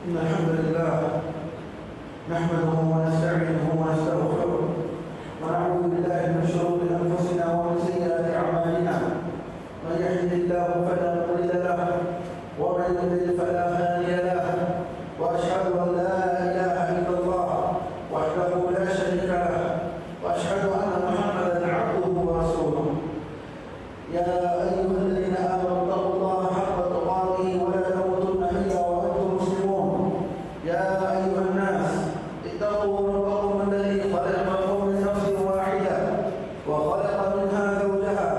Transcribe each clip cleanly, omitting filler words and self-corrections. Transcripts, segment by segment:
إن الحمد لله نحمده ونستعينه ونستغفره ونعوذ بالله من شرور أنفسنا ومن سيئات أعمالنا. من يهده الله فلا مضل له ومن يضلل فلا هادي له، وأشهد أن لا إله إلا الله وحده لا شريك له، وأشهد أن محمدا عبده ورسوله. يا أيها الذين آمنوا اتقوا الله حق تقاته ولا تموتن إلا وأنتم مسلمون. يا أيها الناس اتقوا ربكم الذي خلقكم من نفس واحدة وخلق منها زوجها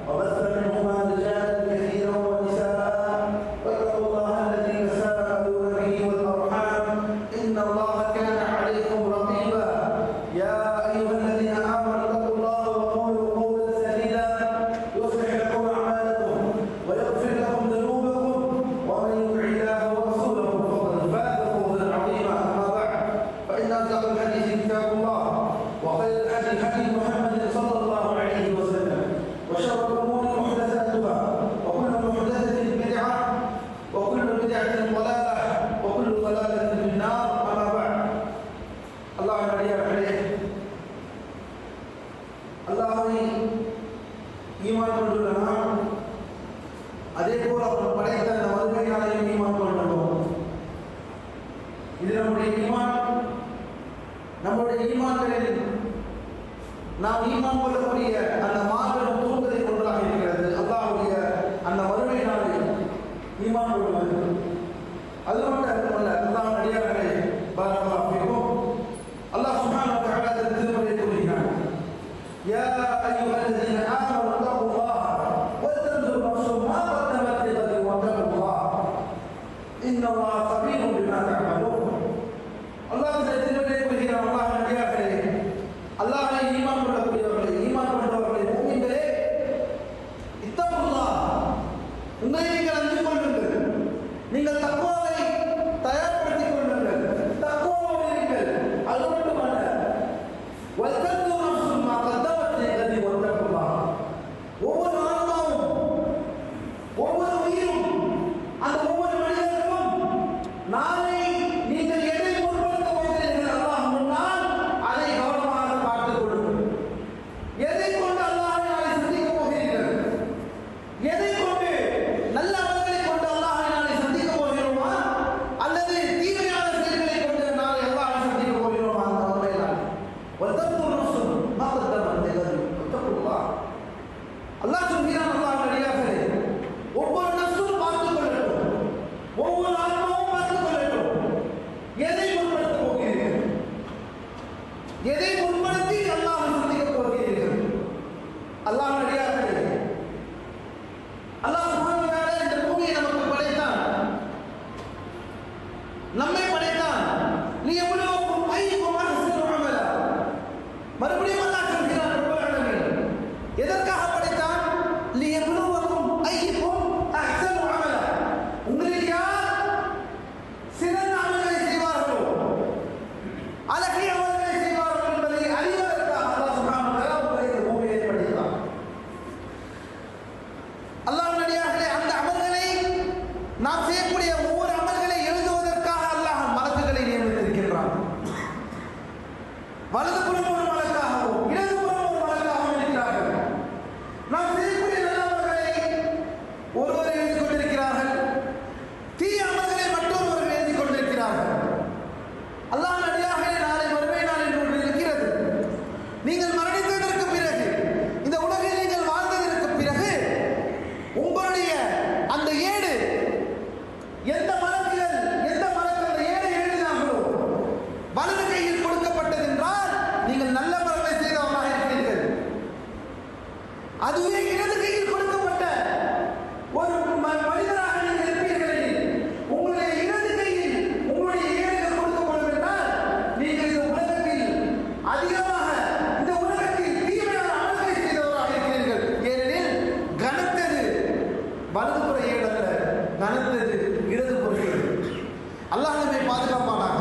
وبث منهما رجالا كثيرا ونساء، واتقوا الله الذي تساءلون به والأرحام إن الله كان عليكم رقيبا. يا أيها الذين آمنوا اتقوا الله وقولوا قولا سديدا يصلح لكم أعمالكم ويغفر لكم ذنوبكم، ومن يطع الله ورسوله فقد فاز فوزا عظيما. أما بعد، فإن أصدق الحديث كتاب الله، وخير الهدي هدي محمد صلى الله عليه وسلم، وشر الأمور محدثاتها، وكل محدثة بدعة، وكل بدعة ضلالة، وكل ضلالة في النار. أما بعد، الله عليه அல்லாஹ்வை ஈமான் கொண்டுள்ள நாம் அதே போல அவர் படைத்த அந்த மறுமை நாளையும் ஈமான் கொண்டோம். இது நம்முடைய ஈமான்களில் நாம் ஈமான் கொள்ளக்கூடிய அந்த மாபெரும் தூண்களை கொண்டதாக இருக்கிறது. அல்லாஹ்வுடைய அந்த மறுமை நாளை ஈமான் கொள்வது அது மட்டுமல்ல, அல்லாஹ் அடியார்களே பாரக்கல்லாஹு ஃபீக்கும். அல்லாஹ் சுப்ஹானஹு வ தஆலா திருமறையில் கூறுகிறார், யா அய்யுஹல்லதீன ஆமனு தக்குல்லாஹ வல்தன்துர் நஃப்சும் மா கத்தமத் லிகதின் வத்தகுல்லாஹ் இன்னல்லாஹ கபீரும் பிமா தஅமலூன். அல்லாஹ் திருமறையில் கூறுகிறார், அல்லாஹ் அடியார்களே, அல்லாஹ்வை ஈமான் கொள்ளக்கூடியவர்களே, ஈமான் கொண்டவர்களே, மூமின்களே, இத்தகுல்லாஹ், உங்களை நீங்கள் அஞ்சு கொள்ளுங்கள், நீங்கள் தக்வாவை தயார்படுத்திக் கொள்ளுங்கள், தக்வாவோடு இருங்கள். அது மட்டுமல்ல, வல்தன்துர் நஃப்சும் மா கத்தமத் லிகதின் வத்தகுல்லாஹ், ஒவ்வொரு ஆன்மாவும், ஒவ்வொரு உயிரும், அந்த ஒவ்வொரு மனிதனுக்கும் நாளை நீங்கள் எதை முற்படுத்த போகிறீர்கள் அல்லாஹ் முன்னால் அதை கவனமாக பார்த்துக் கொள்ளுங்கள். எதை கொண்டு அல்லாஹ்வை நாளை சந்திக்க போகிறீர்கள், எதை கொண்டு நல்ல அமல்களை கொண்டு அல்லாஹ்வை நாளை சந்திக்க போகிறோமா, அல்லது தீமையான செயல்களை கொண்டு நாளை அல்லாஹ்வை சந்திக்க போகிறோமா? அந்த உண்மையினால் வல்தன்துர் நஃப்சும் மா கத்தமத் லிகதின் வத்தகுல்லாஹ். அல்லாஹ் சொல்கிறான், அல்லாஹ் அடியார்களே, ஒவ்வொரு நஃப்ஸும் பார்த்துக் கொள்ளட்டும், ஒவ்வொரு ஆன்மாவும் பார்த்துக் கொள்ளட்டும், எதை முற்படுத்த போகிறீர்கள், எதை முற்படுத்தி அல்லாஹ்வை சந்திக்க போகிறீர்கள். அல்லாஹ் அடியார்களே, அல்லாஹ் சுப்ஹானஹு வ தஆலா இந்த பூமியை நமக்கு படைத்தான், நம்மை படைத்தான். லியப்லுவக்கும் அய்யுக்கும் அஹ்ஸனு அமலா. மறுபடியும் அல்லாஹ் சொல்கிறான், ரப்பல் ஆலமீன் எதற்காக படைத்தான்? லியப்லுவக்கும் அய்யுக்கும் அஹ்ஸனு அமலா. உங்களில் யார் சிறந்த அமல்களை செய்வார்களோ, அழகிய அமல்களை செய்வார்கள் என்பதை அறிவதற்காக அல்லாஹ் சுப்ஹானஹு வ தஆலா உங்களை இந்த பூமியை படைத்தான். அல்லாஹ்வின் அடியார்களே, அந்த அமல்களை நாம் செய்யக்கூடிய ஒவ்வொரு அமல்களை எழுதுவதற்காக அல்லாஹ் மலக்குகளை நியமித்திருக்கின்றான். வலதுபுறம் ஒரு மலக்காகவும் இடதுபுறம் ஒரு மலக்காகவும் இருக்கிறார்கள். நாம் செய்யக்கூடிய நல்ல அமல்களை ஒருவர் எழுதி கொண்டிருக்கிறார்கள், தீய அமல்களை மற்றொருவர் எழுதி கொண்டிருக்கிறார்கள். அல்லாஹ்வின் அடியார்களே, நாளை மறுமை நாள் என்று ஒன்று இருக்கிறது. நீங்கள் மரணித்ததற்கு பிறகு, இந்த உலகில் நீங்கள் வாழ்ந்ததற்கு பிறகு, உங்களுடைய அந்த ஏடு எந்த மலக்குகள் அந்த ஏடை எழுதினார்களோ வலது கையில் கொடுக்கப்பட்டது என்றால் நீங்கள் நல்ல மரங்களை செய்தவர்களாக இருக்கிறீர்கள். அதுவே இடது கையில் கொடுக்கப்பட்ட ஒரு மனிதராக நீங்கள் இருப்பீர்கள். உங்களுடைய இடது கையில் உங்களுடைய ஏடுகள் கொடுக்கப்படும் என்றால் நீங்கள் இந்த உலகத்தில் அதிகமாக, இந்த உலகத்தில் தீமையான அமல்களை செய்தவராக இருக்கிறீர்கள். ஏனெனில் கனத்தது வலதுபுற ஏடு அல்ல, கனத்தது இடதுபுற ஏடு. அல்லாஹ் நம்மை பாதுகாப்பானாக.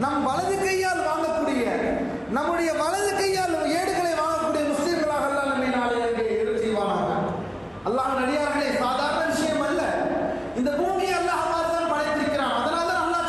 நம் வலது கையால் வாங்கக்கூடிய, நம்முடைய வலது கையால் ஏடுகளை வாங்கக்கூடிய முஸ்லிம்களாக அல்லாஹ் நம்மை நாளை அங்கே எழுதி செய்வானாக. அல்லாஹ்வின் அடியார்களே, சாதாரண விஷயம் அல்ல. இந்த பூமியை அல்லாஹ் தான் படைத்திருக்கிறான். அதனால தான் அல்லாஹ்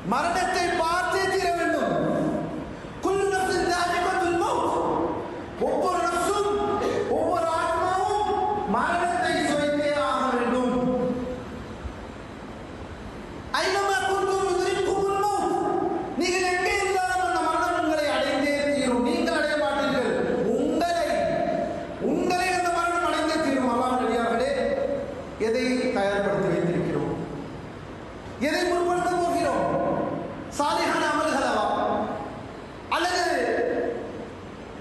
மரணத்தை பார்த்தே தீர வேண்டும். குல்லு நஃப்ஸின் ذائقத்துல் மௌத், ஒவ்வொரு நஃப்ஸும் ஒவ்வொரு ஆத்மாவும் மரணத்தை சுவைத்தே ஆக வேண்டும். ஐனமா குன்தும் யுத்ரிக்குமுல் மௌத், நீங்கள் எங்கே இருந்தாலும் அந்த மரணம் உங்களை அடைந்தே தீரும். நீங்கள் அடைய மாட்டீர்கள், உங்களை அந்த மரணம் அடைந்தே தீரும். அல்லாஹ்வின் அடியார்களே, எதை தயார்படுத்தி வைத்திருக்கிறோம்? எதை முற்படுத்த போகிறோம்? சாலிஹான அமல்களவா, அல்லது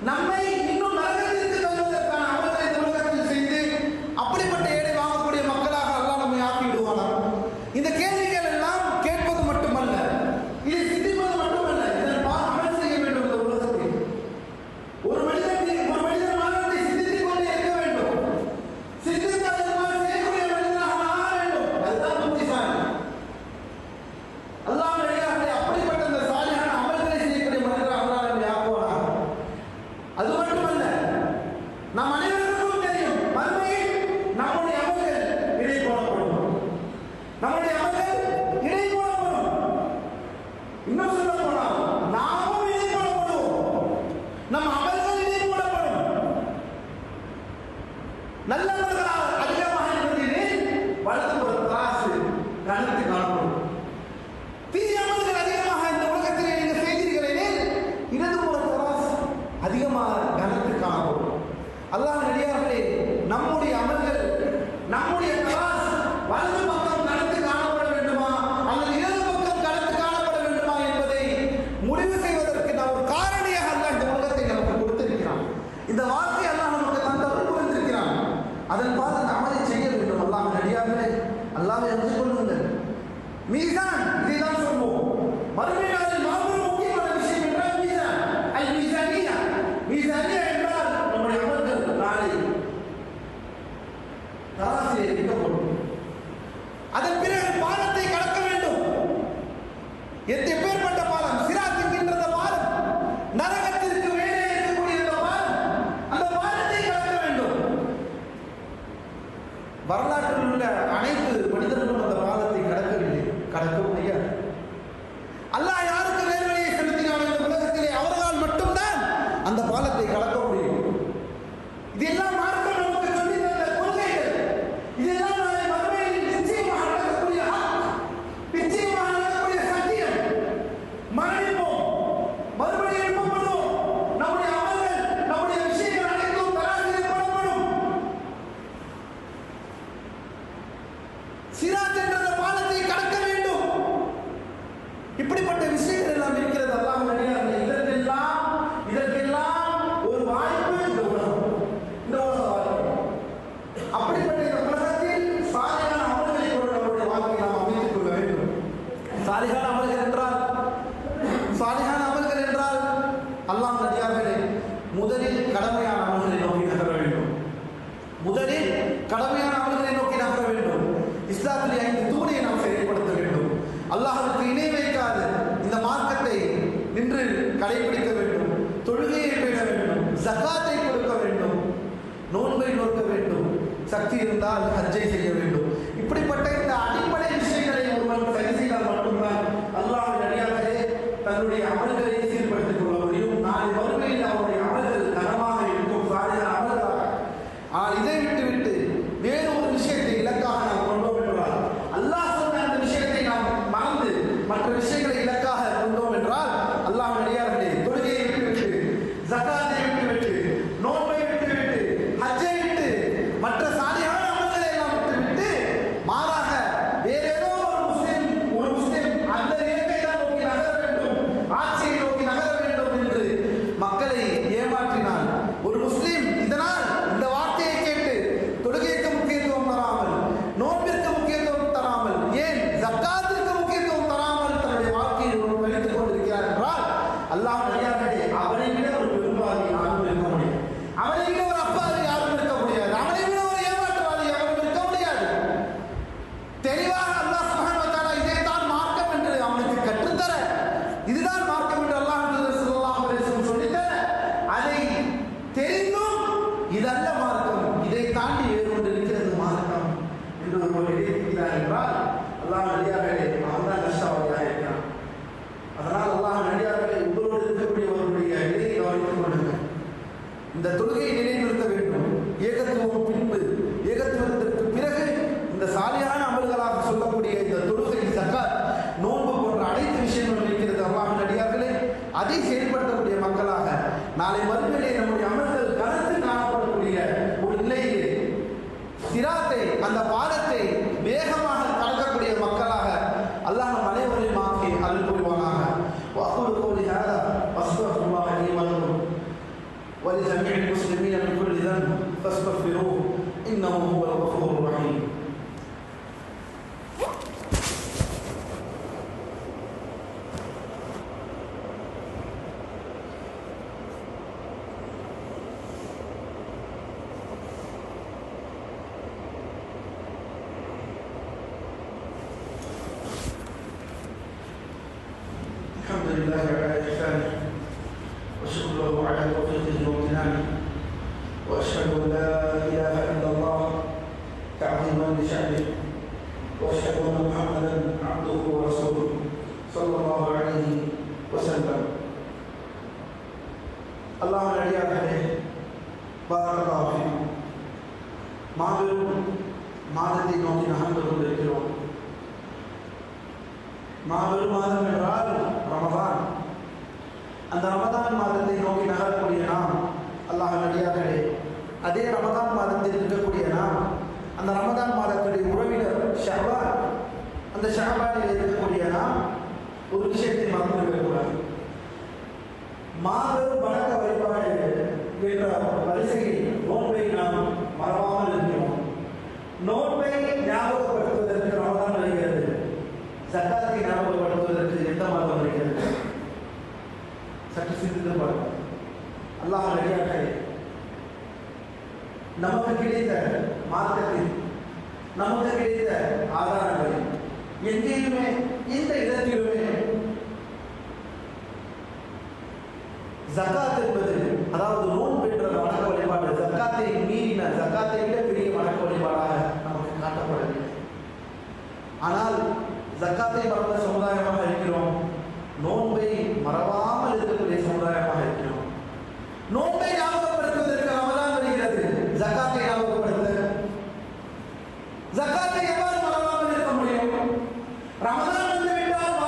நம்மை இன்னும் நரகத்திற்கு தள்ளுவதற்கான அமல்களை இந்த உலகத்தில் செய்து அப்படிப்பட்ட ஏழை வாங்கக்கூடிய மக்களாக அல்லாஹ் நம்மை ஆக்கி விடுவானா? இந்த கேள்விகள் எல்லாம் கேட்பது மட்டுமல்ல, இதை சிந்திப்பது மட்டுமல்ல, இதன் அமல் செய்ய வேண்டும். இந்த உலகத்தில் ஒரு மனிதன் மரணத்தை சிந்தித்துக் கொண்டே இருக்க வேண்டும். சிந்தித்து அதற்காக செய்யக்கூடிய மனிதனாக மாற வேண்டும். அதுதான் புத்திசாலி. அல்லாஹ் அப்படிப்பட்ட அந்த சாலிஹான அமல்களை செய்யக்கூடிய மனிதராக அல்லாஹ் நம்மை ஆக்குவானாக. அது மட்டுமல்ல, நம் அனைவருக்கும் தெரியும், மறுமையில் நம்முடைய அமல்கள் இடை போடப்படும். நம்முடைய அமல்கள் இடை போடப்படும். இன்னும் சொல்ல போனால் நாமும் இடை போடப்படுவோம். நம் அமல்கள் இடை போடப்படும். நல்ல அமல்கள் அதிகமாக இருப்பதில் வலது புற தராசு கணக்கு காணப்படும். தீய அமல்கள் அதிகமாக இந்த உலகத்திலே நீங்கள் செய்தீர்களே, இடது புற தராசு அதிகமாக கணக்கு காணப்படும். அல்லாஹ் நடிகார்களே, நம்முடைய அமல்கள், நம்முடைய தராசு வலது பக்கம் கணக்கு காணப்பட வேண்டுமா அல்லது இடது பக்கம் கணக்கு காணப்பட வேண்டுமா என்பதை முடிவு செய்வதற்கு நாம் ஒரு காரணியாக அல்லாஹ் இந்த உலகத்தை நமக்கு கொடுத்திருக்கிறான். இந்த வார்த்தை அல்லாஹ் நமக்கு தந்தவர் புரிந்திருக்கிறான். அதன் பார்த்து அந்த அமலை செய்ய வேண்டும். அல்லாஹ் நடிகார்களே, அல்லாஹ்வை அறிந்து கொள்ளுங்கள். மீசான், இதைதான் சொல்வோம். மறுமை நாளில் மாபெரும் முக்கியமான விஷயம் என்றால் மீசான், அல் மீசானியா. மீசானியா என்றால் நம்முடைய அமல்கள் நாளை தராசிலே வைக்கப்படும். அதன் பிறகு பாலத்தை கடக்க வேண்டும். எப்பேற்பட்ட பாலம்? சிராத் என்கின்ற பாலம், நரகத்திற்கு மேலே இருக்கக்கூடிய இந்த பாலம், அந்த பாலத்தை கடக்க வேண்டும். வரலாற்றில் உள்ள அனைத்து மனிதர்களும் அந்த பாலத்தை கடக்கவில்லை, கடக்க முடியாது. அல்லாஹ் யாருக்கு நேர்வழியை செலுத்தினான் இந்த உலகத்திலே அவர்களால் மட்டும்தான் அந்த பாலத்தை கடக்க முடியும். இதெல்லாம் மார்க்கம் நமக்கு சொல்லி தந்த கொள்கைகள். இதெல்லாம் நாளை மறுமையில் நிச்சயமாக நடக்கக்கூடிய நிச்சயமாக நடக்கக்கூடிய சத்தியம். மரணிப்போம், மறுபடியும் எழுப்பப்படுவோம். நம்முடைய அமல்கள், நம்முடைய விஷயங்கள் அனைத்தும் தராசிலே போடப்படும். சிராத் என்ற பாலத்தை கடக்க வேண்டும். இப்படிப்பட்ட விஷயங்கள் எல்லாம் இருக்கிறது. அல்லாஹ் நடிகார்களே, இதற்கெல்லாம் ஒரு வாய்ப்பு இந்த உலகம், இந்த உலக வாழ்க்கை. அப்படிப்பட்ட இந்த உலகத்தில் சாலிஹான அமல்களை கொண்டு நம்முடைய வாழ்க்கையை நாம் அமைத்துக் கொள்ள வேண்டும். சாலிஹான அமல்கள் என்றால் அல்லாஹ் நடிகார்களே, முதலில் கடமையான அமல்களை நோக்கி நகர வேண்டும். முதலில் கடமையான அமல்களை நோக்கி நகர வேண்டும். இஸ்லாத்திலே 5 தூணை நாம் செயல்படுத்த வேண்டும். அல்லாஹ்வுக்கு இணை வைக்காது இந்த மார்க்கத்தை நின்று கடைபிடிக்க வேண்டும். தொழுகையை பேண வேண்டும், ஜகாத்தை கொடுக்க வேண்டும், நோன்பை நோக்க வேண்டும், சக்தி இருந்தால் ஹஜ்ஜை செய்ய வேண்டும். இப்படிப்பட்ட இந்த அடிப்படை விஷயங்களை ஒருவன் சரி செய்தால் மட்டும்தான் அல்லாஹ்வின் அடியார்களே தன்னுடைய அமல்களை சீர்படுத்திக் கொள்ள முடியும். நாளை மறுமையில் அவருடைய அமல்கள் தரமாக இருக்கும், சாலிஹான அமல்களாக. ஆனால் இதை விட்டுவிட்டு வேறு ஒரு விஷயத்தை இலக்காக நாம் கொண்டோம் என்றால், அல்லாஹ் சொன்ன அந்த விஷயத்தை நாம் மறந்து மற்ற விஷயங்களை இலக்காக கொண்டோம் என்றால், அல்லாஹ்வின் அடியார்களே, தொழுகையை விட்டுவிட்டு, ஜகாத்தை விட்டுவிட்டு, நோன்பை விட்டுவிட்டு, ஹஜ்ஜை விட்டு, மற்ற சாலிஹான அமல்களை எல்லாம் விட்டுவிட்டு அதை செயல்படுத்தக்கூடிய மக்களாக நாளை மறுமையிலே நம்முடைய அமல்கள் கலந்து காணப்படக்கூடிய ஒரு நிலையில் சிராத்தை அந்த பாலத்தை வேகமாக கடக்கக்கூடிய மக்களாக அல்லாஹ் நம் அனைவரையும் ஆக்கி அருள் புரிவானாக. وأقول قولي هذا وأستغفر الله لي ولكم ولجميع المسلمين من كل ذنب فاستغفروه إنه هو الغفور الرحيم. الحمد لله على إحسانه وشكر له على توفيقه وامتنانه وأشهد أن لا إله إلا الله تعظيما لشأنه وأشهد أن محمدا عبده ورسوله صلى الله عليه وسلم. الله நடிகார்களே, பாரக்கல்லாஹு ஃபீக்கும். மாபெரும் மாதத்தை நோக்கி நகர்ந்து கொண்டிருக்கிறோம். மாபெரும் மாதம் என்றால் ரமதான். அந்த ரமதான் மாதத்தை நோக்கி நகரக்கூடிய நாம் அல்லாஹ் நடிகார்களே, அதே ரமதான் மாதத்தில் இருக்கக்கூடிய நாம் அந்த ரமதான் மாதத்துடைய உறவினர் ஷஅபான், அந்த ஷஅபானில் இருக்கக்கூடிய நாம் ஒரு விஷயத்தை மறந்து விடக்கூடாது. மாபெரும் வணக்க வழிபாடு என்ற வரிசையில் நோன்பை நாம் மறவாமல் இருக்கிறோம். நோன்பை ஞாபகப்படுத்துவதற்கு ரமதான் வருகிறது. ஜகாத்தை ஞாபகப்படுத்துவதற்கு எந்த மாதம் வருகிறது? சற்று சிந்தித்து பார்ப்போம். அல்லாஹ் நடிகார்களே, நமக்கு கிடைத்த மார்க்கத்தில் நமக்கு கிடைத்த ஆதாரங்களில் எங்கேயுமே இந்த இடத்திலுமே ஜகாத் என்பது, அதாவது நோன்பு என்ற வணக்க வழிபாடு ஜகாத்தை மீறின, ஜகாத்தை விட பெரிய வணக்க வழிபாடாக நமக்கு காட்டப்படவில்லை. ஆனால் ஜகாத்தை மறந்த சமுதாயமாக இருக்கிறோம். நோன்பை மறவாமல் இருக்கக்கூடிய சமுதாயமாக இருக்கிறோம். நோன்பை ஞாபகப்படுத்துவதற்கு ரமதான் வருகிறது. ஜகாத்தை ஞாபகப்படுத்த, ஜகாத்தை எவ்வாறு மறவாமல் இருக்க முடியும்? ரமதான் வந்துவிட்டால்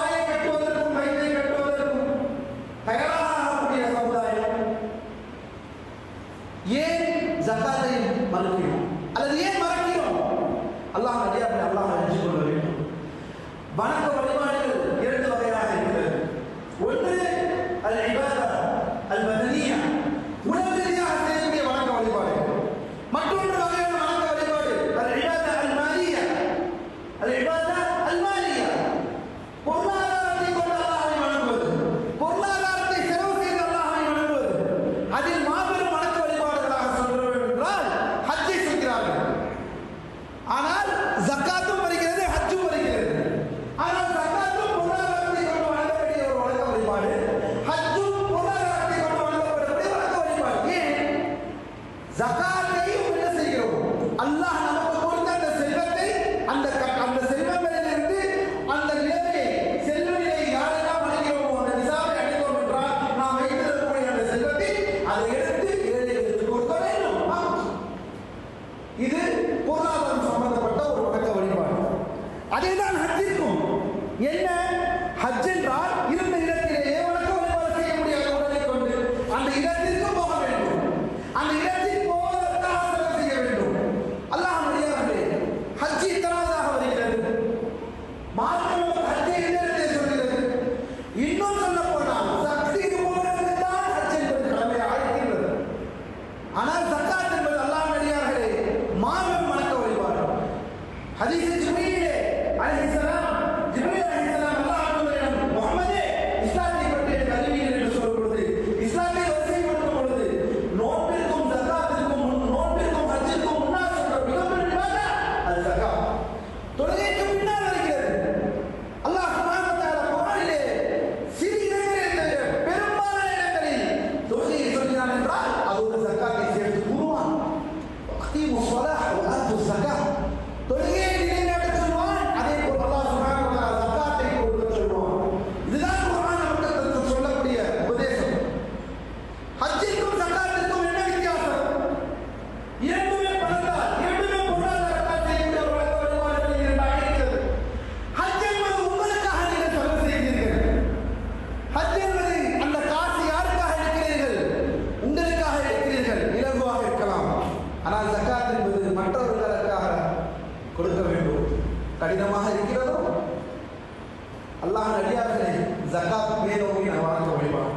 நடிகார்களே, ஜக்காத் மேலோங்கி வழங்க வழிபாடு.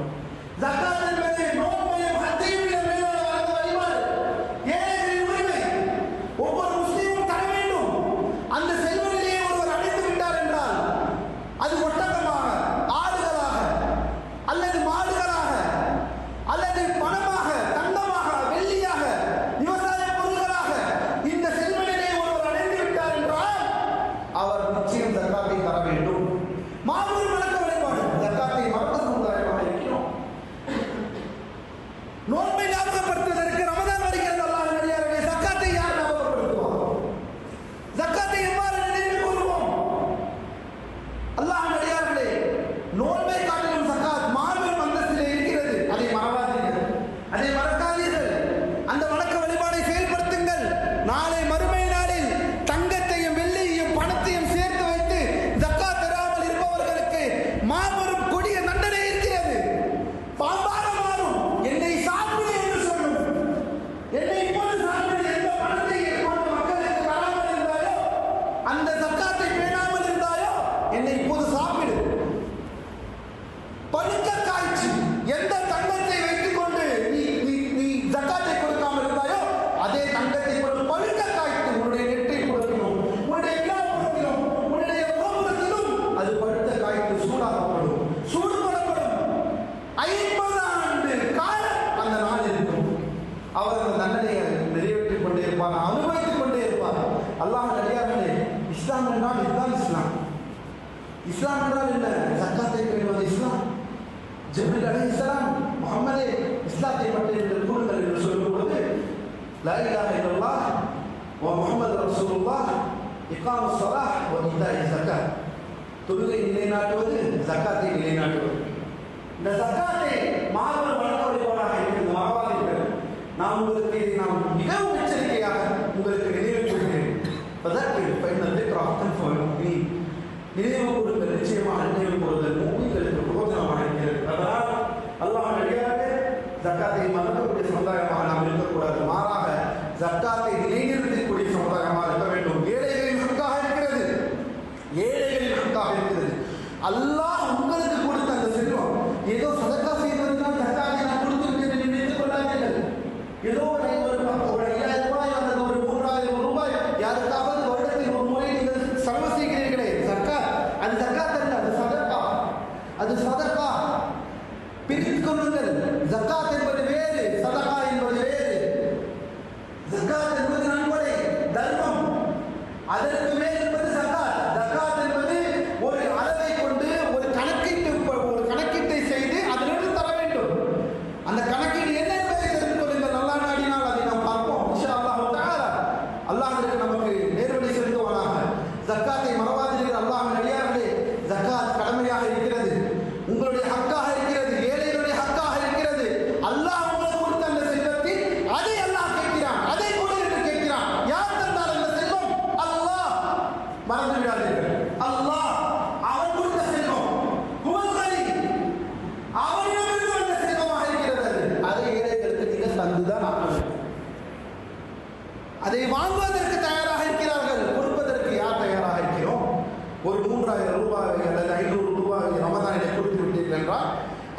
ஜக்காத் என்பது நோன்பையும் ஹஜ்ஜையும் விட மேலான வழங்க வழிபாடு. ஏழைகளின் உரிமை ஒவ்வொரு முஸ்லீமும் தர வேண்டும். அந்த செல்வனிலேயே ஒருவர் அடைந்து விட்டார் என்றால் அது ஒட்டகமாக, ஆடுகளாக, அல்லது மாடுகளாக, அல்லது பணமாக, தங்கமாக, வெள்ளியாக, விவசாய பொருள்களாக இந்த செல்வனிலே ஒருவர் அடைந்து விட்டார் என்றால் அவர் நிச்சயம் ஜக்காத்தை தர வேண்டும். மாபெரும் வழக்க வழிபாடு. ஜக்காத்தை மறக்க சமுதாயமாக இருக்கிறோம். நோன்பை ஞாபகப்படுத்துவதற்கு ரமதான் வருகிறது. அல்லாஹ் நடிகார்களே, ஜக்காத்தை யார் ஞாபகப்படுத்துவார்? ஜக்காத்தை எவ்வாறு நினைவு கூறுவோம்? அல்லாஹ் நடிகார்களே, நோன்பை காட்டிலும் ஜக்காத் மாபெரும் அந்தஸ்திலே இருக்கிறது. அதை மறவாதீர்கள், அதை மறக்காதீர்கள். அந்த வழக்க வழிபாடை செயல்படுத்துங்கள். நாளை மறுமை நாளில் தங்கத்தையும் வெள்ளியையும் பணத்தையும் சேர்த்து வைத்து ஜக்காத் தராமல் இருப்பவர்களுக்கு மாபெரும் கொடிய தண்டனை இருக்கிறது. பாம்பாக மாறும். என்னை சாப்பிடு என்று சொல்லும். என்னை இப்போது சாப்பிடு. எந்த பணத்தை இப்போது மக்களுக்கு தராமல் இருந்தாயோ, அந்த ஜக்காத்தை பேணாமல் இருந்தாயோ, என்னை இப்போது சாப்பிடு. பழுக்க காய்ச்சி எந்த தங்கத்தை வைத்துக் கொண்டு நீ ஜக்காத்தை கொடுக்காமல் இருந்தாயோ, அதே தங்கத்தை கொண்டு பழுக்க காய்த்து உன்னுடைய நெட்டை கொடுக்கணும், உன்னுடைய விழாப்புறத்திலும் உன்னுடைய கோபுரத்திலும் அது பழுக்க காய்த்து சூடாகப்படும், சூடுபடப்படும். 50 ஆண்டு காலம் அந்த நாள் இருக்கும். அவர் அந்த தண்டனையை நிறைவேற்றிக் கொண்டே இருப்பார், அனுபவித்துக் கொண்டே இருப்பார். அல்லாஹ் நடிகார்களே, இஸ்லாம் என்றால் இதுதான் இஸ்லாம். இஸ்லாம் என்றால் என்ன? ஜக்காத்தை பேணுவது இஸ்லாம். ஜிப்ரீல் அலைஹிஸ்ஸலாம் முஹம்மதே இஸ்லாத்தை பற்றி கூறுங்கள் என்று சொல்லும் பொழுது, லா இலாஹ இல்லல்லாஹ் வ முஹம்மது ரசூலுல்லாஹ் இகாமஸ் ஸலாஹ் வ ஈதாஇ ஸகாத். தொழுகை நிலைநாட்டுவது, ஜக்காத்தை நிலைநாட்டுவது. இந்த ஜக்காத்தை மாபெரும் வழக்க வழிபாடாக இருக்கிறது. மறவாதீர்கள். நான் உங்களுக்கு இதை மிகவும் எச்சரிக்கையாக உங்களுக்கு நினைவுறுத்துகிறேன். நினைவு கூறுங்கள். நிச்சயமாக நினைவு கூறுதல் மூமின்களுக்கு பிரயோஜனமாக இருக்கிறது. அதனால் அல்லாஹ் நடிகார்களே, ஜக்காத்தை மறக்கக்கூடிய சமுதாயமாக நாம் இருக்கக்கூடாது. மாறாக ஜக்காத்தை நிலைநிறுத்தக்கூடிய சமுதாயமாக இருக்க வேண்டும். ஏழைகளின் ஹக்காக இருக்கிறது. ஏழைகளின் ஹக்காக இருக்கிறது. அல்லாஹ் உங்களுக்கு கொடுத்த அந்த செல்வம் ஏதோ சதக்கா செய்வதனால் ஜக்காத்தை நான் கொடுத்து விட்டேன் என்று நினைத்துக் கொள்ளாதீர்கள். ஏதோ ஒரு 5000 ரூபாய் அல்லது ஒரு 3000 ரூபாய் யாருக்காவது வருடத்தில் ஒரு முறை நீங்கள் செலவு செய்கிறீர்களே, ஜக்காத். அது ஜக்காத் அல்ல, அது சதக்கா. அது சதக்கா. பிரித்துக் கொள்ளுங்கள். ஜக்காத் என்பது வேறு, சதக்கா என்பது வேறு. ஜக்காத் என்பது நன்கொடை, தர்மம். அதற்கு மேல் என்பது ஜக்காத். ஜக்காத் என்பது ஒரு அளவை கொண்டு ஒரு கணக்கீட்டை செய்து அதிலிருந்து தர வேண்டும். அந்த கணக்கீடு என்ன என்பதை தெரிந்து கொள்ளுங்கள். நல்லா நாடினால் அதை நாம் பார்ப்போம் இன்ஷா அல்லாஹ் தஆலா. அல்லாஹ் நமக்கு நேர்வழி செலுத்துவானாக. ஜக்காத்தை மறவாதீர்கள். அல்லாஹ் நடிகார்களே, ஜக்காத் கடமையாக இருக்கிறது, உங்களுடைய ஹக்காக இருக்கிறது, ஏழைகளுடைய ஹக்காக இருக்கிறது. அல்லாஹ் உங்களுக்கு கொடுத்த அந்த செல்வத்தில் அதை அல்லாஹ் கேட்கிறான். அதை கொடு என்று கேட்கிறான். யார் தந்தால் அந்த செல்வம்? அல்லாஹ். மறந்து விடாதீர்கள். அல்லாஹ் அவன் கொடுத்த செல்வம். அவனிடமிருந்து வந்த செல்வமாக இருக்கிறது. அதை ஏழைகளுக்கு நீங்கள் தந்துதான் ஆக வேண்டும். அதை வாங்குவதற்கு தயாராக இருக்கிறார்கள். கொடுப்பதற்கு யார் தயாராக இருக்கிறோம்? ஒரு 3000 ரூபாய் அல்லது 500 ரூபாய் ரமதானிலே கொடுத்து விட்டீர்கள் என்றால்,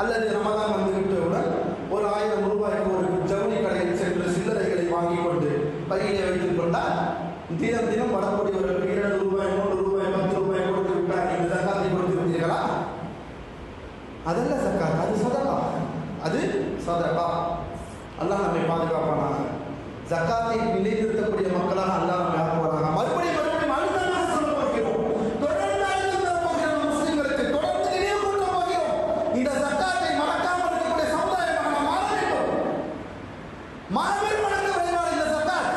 அல்லது ரமதான் வந்துவிட்டவுடன் ஒரு 1000 ரூபாய்க்கு ஒரு ஜவுளி கடையில் சென்று சில்லறைகளை வாங்கி கொண்டு பையிலே வைத்துக் கொண்டால், தினம் தினம் வரக்கூடியவர்களுக்கு 2 ரூபாய் 3 ரூபாய் 10 ரூபாய் கொடுத்து விட்டால் நீங்கள் ஜக்காத்தை கொடுத்து விட்டீர்களா? அதல்ல ஜக்காத், அது சதகா. அது சதகா. அல்லாஹ் நம்மை பாதுகாப்பானாக. ஜக்காத்தை நிலைநிறுத்தக்கூடிய மக்களாக அல்லாஹ் நம்மை ஆக்குவானாக. மறுபடியும் அழுத்தமாக சொல்ல போகிறோம். தொடர்ந்து அழுத்தம் தர போகிறோம். முஸ்லிம்களுக்கு தொடர்ந்து நினைவு கூட்ட போகிறோம். இந்த ஜக்காத்தை மறக்காமல் இருக்கக்கூடிய சமுதாயமாக நாம் மாற வேண்டும். மாபெரும் வணக்க வழிபாடு இந்த ஜக்காத்.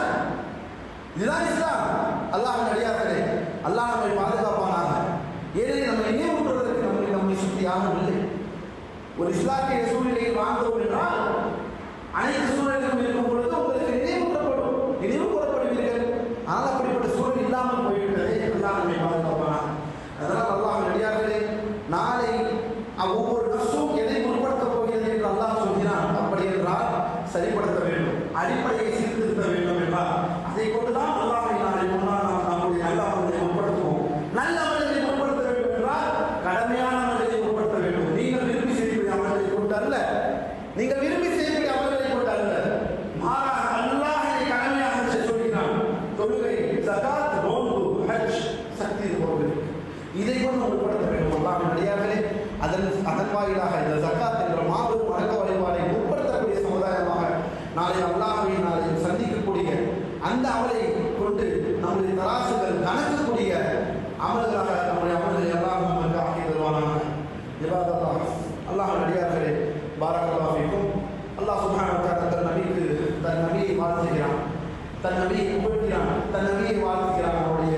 இதுதான் இஸ்லாம். அல்லாஹ் நடிகார்களே, அல்லாஹ் நம்மை பாதுகாப்பானாக. ஏனெனில் நம்மை நினைவூட்டுவதற்கு நம்மை சுற்றி யாரும் இல்லை. ஒரு இஸ்லாமிய சூழ்நிலையில் வாழ்ந்தோம் என்றால் அனைத்து சூழல்களும் இருக்கும் பொழுது உங்களுக்கு நினைவு கூறப்படுவீர்கள். ஆனால் அப்படிப்பட்ட சூழல் இல்லாமல் போய்விட்டதே. அல்லாஹ் நம்மை பாதுகாப்பானாக. அதனால் அல்லாஹ் நடிகார்களே, நாளை ஒவ்வொரு நஃப்ஸும் எதை முற்படுத்தப் போகிறது என்று அல்லாஹ் சொல்கிறான். அப்படி என்றால் சரிப்படுத்த வேண்டும், அடிப்படையை சீர்திருத்த வேண்டும் என்றால் அதை கொண்டுதான் அல்லாஹை நாளை முன்னால் நாம் நம்முடைய நல்ல அமல்களை முற்படுத்துவோம். நல்ல அமல்களை முற்படுத்த வேண்டும் என்றால் கடமையான நீங்கள் விரும்பி செய்யக்கூடிய அமல்களை கொண்டு அல்ல, மாறாக அல்லாஹ் இதை கடமையாக சொல்கிறான். தொழுகை, ஸகாத், நோன்பு, ஹஜ், சக்தி போன்று இதை கொண்டு உட்படுத்த வேண்டும். அல்லாஹ்வின் அடியார்களே, அதன் வாயிலாக இந்த ஸகாத் என்ற மாபெரும் வணக்க வழிபாடை உட்படுத்தக்கூடிய சமுதாயமாக நாளை அல்லாஹ்வை நாளை சந்திக்கக்கூடிய அந்த அமலை கொண்டு நம்முடைய தராசுகள் கணக்கக்கூடிய அமல்களாக நம்முடைய அமல்களை எல்லாம் நமக்கு ஆக்கி தருவானாக. இபாதல்லாஹ், அல்லாஹ்வின் அடியார்களே, பாரக்கல்லாஹு ஃபீக்கும். அல்லாஹ் சுப்ஹானஹு வ தஆலா தன் நபியை வாழ்த்துகிறான், தன் நபியை புகழ்கிறான், தன் நபியை வாழ்த்துகிறான். அவருடைய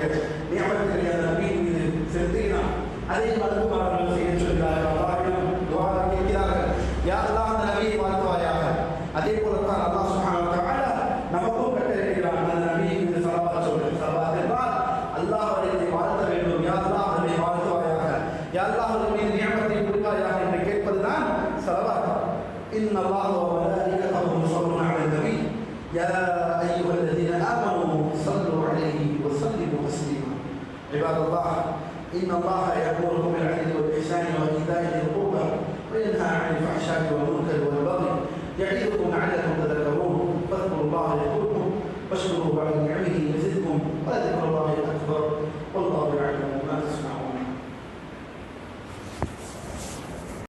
நியமத்துகளை அந்த நபியின் மீது செலுத்துகிறான். அதை மறுப்பாளர்கள் செய்ய சொல்கிறார்கள். அல்லாஹ்விடம் துஆ கேட்கிறார்கள், யா அல்லாஹ் அந்த நபியை வாழ்த்துவாயாக. அதே போலத்தான் அல்லாஹ் சுப்ஹானஹு வ தஆலா நமக்கும் கட்டளையிடுகிறான், அந்த நபியின் மீது ஸலவாத் சொல்லுங்கள். ஸலவாத் என்றால் அல்லாஹ் அவரை வாழ்த்த வேண்டும். யா அல்லாஹ் அவரை வாழ்த்துவாயாக, யா அல்லாஹ் அவர் மீது நியமத்தை புரிவாயாக என்று கேட்பதுதான் ஸலவாத். إن الله وملائكته يصلون على النبي يا أيها الذين آمنوا صلوا عليه وسلموا تسليما. عباد الله، إن الله يأمركم بالعدل والإحسان وإيتاء ذي القربى وينهى عن الفحشاء والمنكر والبغي يعظكم لعلكم تذكرون. فاذكروا الله يذكركم واشكروه على نعمه